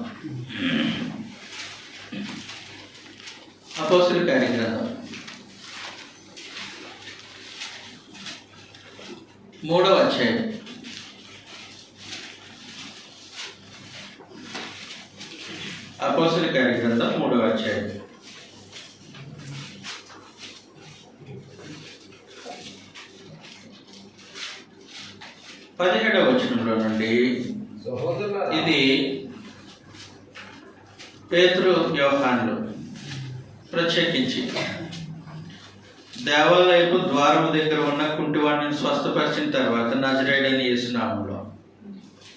అపోస్తుల కార్యగ్రంథం 3వ అధ్యాయం. అపోస్తుల కార్యగ్రంథం 3వ అధ్యాయం. పదిహేడవ వచనంలో నుండి ఇది పేతురు యోహానులు ప్రత్యేకించి దేవాలయపు ద్వారము దగ్గర ఉన్న కుంటివాడిని స్వస్థపరిచిన తర్వాత, నజరేయుడైన యేసు నామములో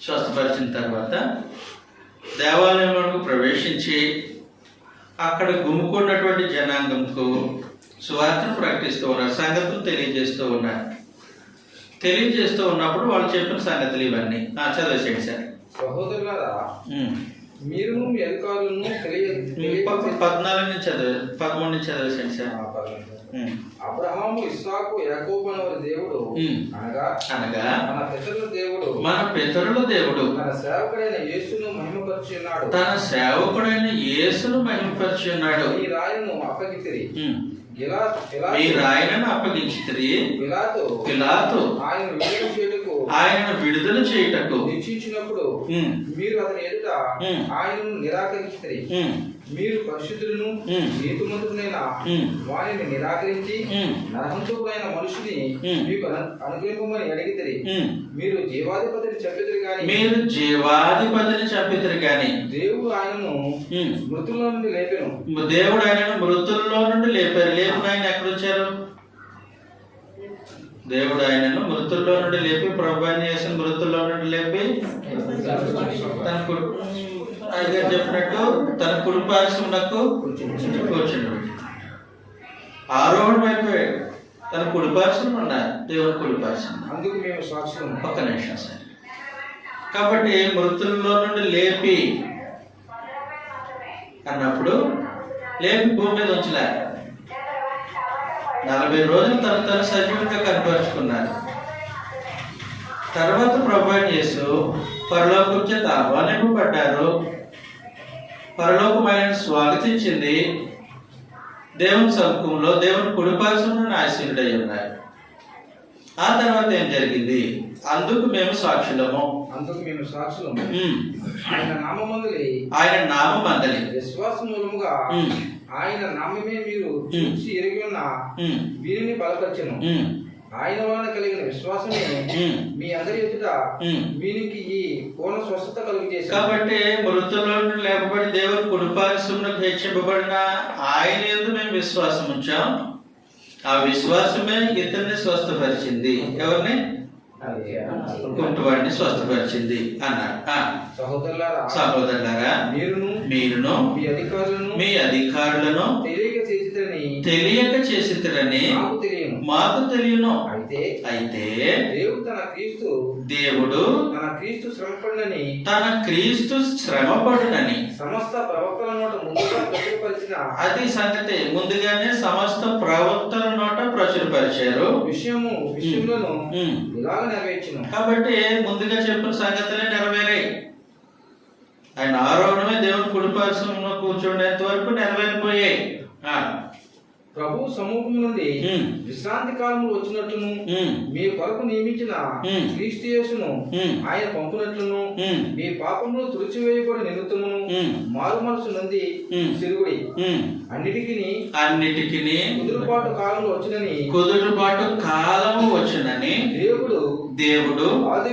స్వస్థపరిచిన తర్వాత దేవాలయంలోకి ప్రవేశించి అక్కడ గుమ్ముకున్నటువంటి జనాంగంకు సువార్తను ప్రకటిస్తూ ఉన్నారు, సంగతులు తెలియజేస్తూ ఉన్నారు. తెలియజేస్తూ ఉన్నప్పుడు వాళ్ళు చెప్పిన సంగతులు ఇవన్నీ చదివేసేయండి సార్. సహోదరులారా, మీరు మీ అధికారులను 14 నుంచి చదివే 13 నుంచి చదివేసేయండి సార్. అబ్రహాము, ఇస్సాకు, యాకోబు అనేవారి దేవుడు అనగా మన పితరుల దేవుడు తన సేవకుడైన యేసును మహిమపరిచున్నాడు. ఈ రాయను అప్పగించిరి. పిలాతు ఆయనను విడుదల చేయుటకు నిశ్చయించినప్పుడు మీరు అతని ఎదుట ఆయనను నిరాకరించిరి. మీరు పరిశుద్ధులను నీతిమంతుడైన వారిని నిరాకరించి నరహంతకుడైన మనుషుని మీకు అనుగ్రహింపమని అడిగితిరి. మీరు జీవాధిపతిని చంపితిరి గాని దేవుడు ఆయనను మృతుల్లో నుండి లేపెను. దేవుడు ఆయనను మృతుల్లో నుండి లేపారు. లేపిన ఆయన ఎక్కడొచ్చారు? దేవుడు ఆయనను మృతుల్లో నుండి లేపి, ప్రభువుని యేసు మృతుల్లో నుండి లేపి తన అయ్యగారు చెప్పినట్టు తన కుడిపార్శ్వమునకు కూర్చున్నాడు. ఆరోహణం అయిపోయాడు. తన కుడిపార్శ్వం ఉన్నారు, దేవుని కుడిపార్శ్వం. అందుకు మేము సాక్ష్యం. ఒక్క నిమిషం సార్. కాబట్టి మృతుల్లో నుండి లేపి అన్నప్పుడు లేపి భూమి మీద ఉంచలే. 40 రోజులు తను సజీవంగా కనపరుచుకున్నారు. తర్వాత ప్రభువైన యేసు పరలోకం చేత ఆహ్వానింపబడ్డారు. పరలోకం ఆయనను స్వాగతించింది. దేవుని సముఖంలో దేవుని కుడిపార్శ్వమున ఆసీనుడై ఉన్నారు. ఆ తర్వాత ఏం జరిగింది? అందుకు మేము సాక్షులము. ఆయన నామమందలి విశ్వాసం మూలముగా ఆయన నామమే మీరు చూసి ఎరిగి ఉన్న వీరిని బలపరచెను. ఆయన వలన కలిగిన విశ్వాసమే మీ అందరి ఎదుట వీరికి ఈ పూర్ణ స్వస్థత కలుగజేసింది. కాబట్టి మృతుల్లో నుండి లేపబడి దేవుని కుడిపార్శ్వమునకు హెచ్చింపబడిన ఆయన యందు మేము విశ్వాసం ఉంచాం. ఆ విశ్వాసమే ఇతన్ని స్వస్థపరిచింది. ఎవరిని? కుంటివాడిని స్వస్థపరిచింది అన్నారు. సహోదరులారా, మీరును మీ అధికారులను తెలియక చేసిరని మాకు తెలియను. అయితే దేవుడు తన క్రీస్తు శ్రమపడునని సమస్త ప్రవక్తల నోట ముందుగా ప్రచురపరిచిన అది సంగతి ముందుగానే సమస్త ప్రవక్తల నోట ప్రచురపరిచారు. విషయములను ఇలాగ నెరవేర్చును. కాబట్టి ముందుగా చెప్పిన సంగతులే నెరవేరాయి. ఆయన ఆరోహణమే దేవుని కుడిపార్శ్వంలో కూర్చునేంత వరకు నెరవేరిపోయాయి. ప్రభు సమూహం నుండి విశ్రాంతి కాలములు వచ్చినట్లును మీ కొరకు నియమించిన క్రీస్తు యేసును ఆయన పంపునట్లును మీ పాపములు తుడిచివేయబడి నిమిత్తమును మారు మనసు నుండి తిరుగుడి అన్నిటికీ కుదురుబాటు కాలము వచ్చినని దేవుడు ఆది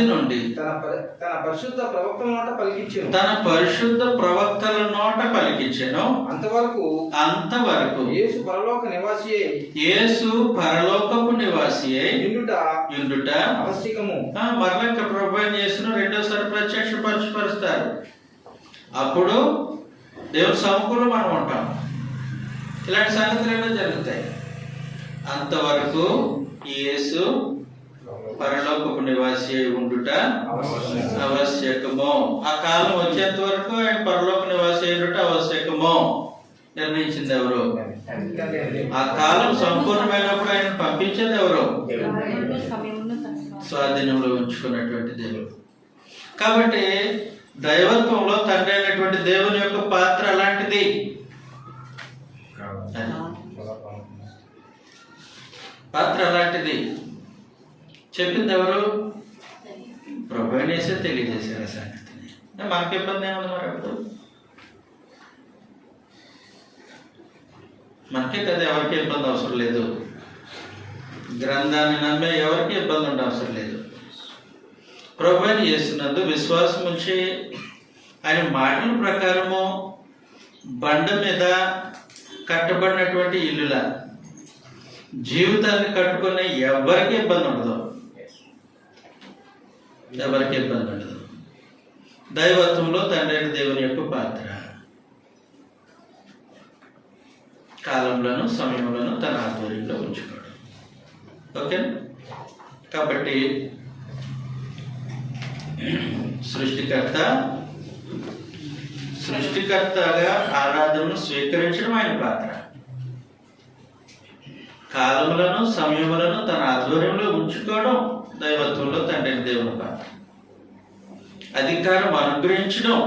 నుండి తన పరిశుద్ధ ప్రవక్తల నోట పలికించెను. అంతవరకు యేసు పరలోకపు నివాసియే యుండుట ఆవశ్యకము. మరలా ఇక్కడ ప్రభువుని యేసును రెండోసారి ప్రత్యక్షపరుస్తారు. అప్పుడు దేవుని సముఖంలో మనం ఉంటాం. ఇలాంటి సంగతులు ఏమో జరుగుతాయి. అంతవరకు యేసు పరలోకపు నివాసి అయి ఉండుట ఆవశ్యకము. ఆ కాలం వచ్చేంత వరకు ఆయన పరలోక నివాసి అయినట్టు ఆవశ్యకము నిర్ణయించింది ఎవరు? ఆ కాలం సంపూర్ణమైనప్పుడు ఆయన పంపించేది ఎవరు? స్వాధీనంలో ఉంచుకున్నటువంటి దేవుడు. కాబట్టి దైవత్వంలో తండ్రి అయినటువంటి దేవుని యొక్క పాత్ర అలాంటిది. పాత్ర అలాంటిది. చెప్పింది ఎవరు? ప్రభువునేసే తెలియజేశారు సంగతిని. మనకి ఇబ్బంది ఏముంది మరి? అప్పుడు మనకే కదా, ఎవరికి ఇబ్బంది అవసరం లేదు. గ్రంథాన్ని నమ్మే ఎవరికి ఇబ్బంది ఉండే అవసరం లేదు. ప్రభువుని యేసునందు విశ్వాసం ఉంచి ఆయన మాటల ప్రకారము బండ మీద కట్టబడినటువంటి ఇల్లుల జీవితాన్ని కట్టుకునే ఎవరికి ఇబ్బంది ఉండదు. ఎవరికి ఇబ్బంది ఉండదు. దైవత్వంలో తండ్రి దేవుని యొక్క పాత్ర కాలంలోను సమయంలోను తన ఆధ్వర్యంలో ఉంచుకోవడం. ఓకే. కాబట్టి సృష్టికర్తగా ఆరాధనను స్వీకరించడం ఆయన పాత్ర. కాలములను సమయములను తన ఆధ్వర్యంలో ఉంచుకోవడం దైవత్వంలో తండ్రి దేవుని పాత్ర. అధికారం అనుగ్రహించడం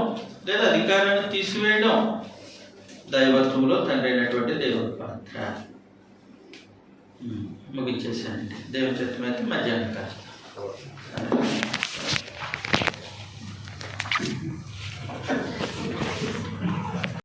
లేదా అధికారాన్ని తీసివేయడం దైవత్వంలో తండ్రి అయినటువంటి దేవుని పాత్ర. ముగించేసానండి. దేవుని చిత్తమైతే మధ్యాహ్నం కాస్త